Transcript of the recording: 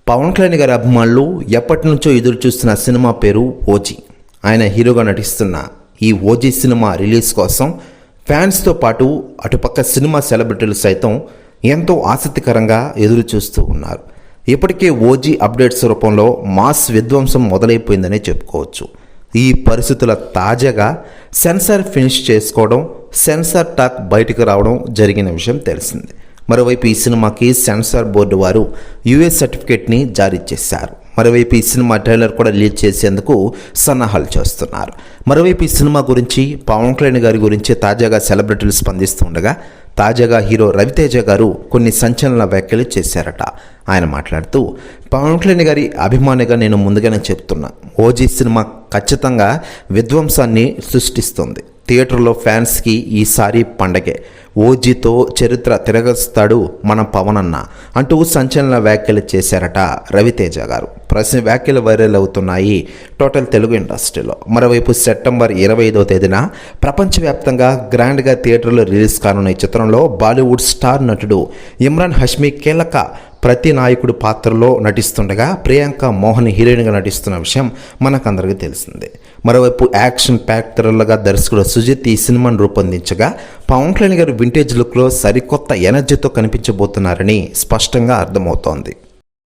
పవన్ కళ్యాణ్ గారి అభిమానులు ఎప్పటి నుంచో ఎదురు చూస్తున్న సినిమా పేరు ఓజీ. ఆయన హీరోగా నటిస్తున్న ఈ ఓజీ సినిమా రిలీజ్ కోసం ఫ్యాన్స్తో పాటు అటుపక్క సినిమా సెలబ్రిటీలు సైతం ఎంతో ఆసక్తికరంగా ఎదురు చూస్తూ ఉన్నారు. ఇప్పటికే ఓజీ అప్డేట్స్ రూపంలో మాస్ విధ్వంసం మొదలైపోయిందనే చెప్పుకోవచ్చు. ఈ పరిస్థితుల తాజాగా సెన్సార్ ఫినిష్ చేసుకోవడం, సెన్సార్ టాక్ బయటకు రావడం జరిగిన విషయం తెలిసింది. మరోవైపు ఈ సినిమాకి సెన్సార్ బోర్డు వారు యూఎస్ సర్టిఫికేట్ని జారీ చేశారు. మరోవైపు ఈ సినిమా ట్రైలర్ కూడా రిలీజ్ చేసేందుకు సన్నాహాలు చేస్తున్నారు. మరోవైపు ఈ సినిమా గురించి, పవన్ కళ్యాణ్ గారి గురించి తాజాగా సెలబ్రిటీలు స్పందిస్తుండగా తాజాగా హీరో రవితేజ గారు కొన్ని సంచలన వ్యాఖ్యలు చేశారట. ఆయన మాట్లాడుతూ, పవన్ కళ్యాణ్ గారి అభిమానిగా నేను ముందుగానే చెప్తున్నా, ఓజీ సినిమా ఖచ్చితంగా విధ్వంసాన్ని సృష్టిస్తుంది. థియేటర్లో ఫ్యాన్స్కి ఈసారి పండగే. ఓజీతో చరిత్ర తిరగస్తాడు మన పవన్ అన్న అంటూ సంచలన వ్యాఖ్యలు చేశారట రవితేజ గారు. ప్రశ్న వ్యాఖ్యలు వైరల్ అవుతున్నాయి టోటల్ తెలుగు ఇండస్ట్రీలో. మరోవైపు సెప్టెంబర్ 25వ తేదీన ప్రపంచవ్యాప్తంగా గ్రాండ్గా థియేటర్లో రిలీజ్ కానున్న ఈ చిత్రంలో బాలీవుడ్ స్టార్ నటుడు ఇమ్రాన్ హష్మీ కీలక ప్రతి నాయకుడు పాత్రలో నటిస్తుండగా ప్రియాంక మోహన్ హీరోయిన్గా నటిస్తున్న విషయం మనకందరికీ తెలిసిందే. మరోవైపు యాక్షన్ ప్యాక్ థ్రిల్లర్గా దర్శకుడు సుజిత్ ఈ సినిమాను రూపొందించగా పవన్ కళ్యాణ్ గారు వింటేజ్ లుక్లో సరికొత్త ఎనర్జీతో కనిపించబోతున్నారని స్పష్టంగా అర్థమవుతోంది.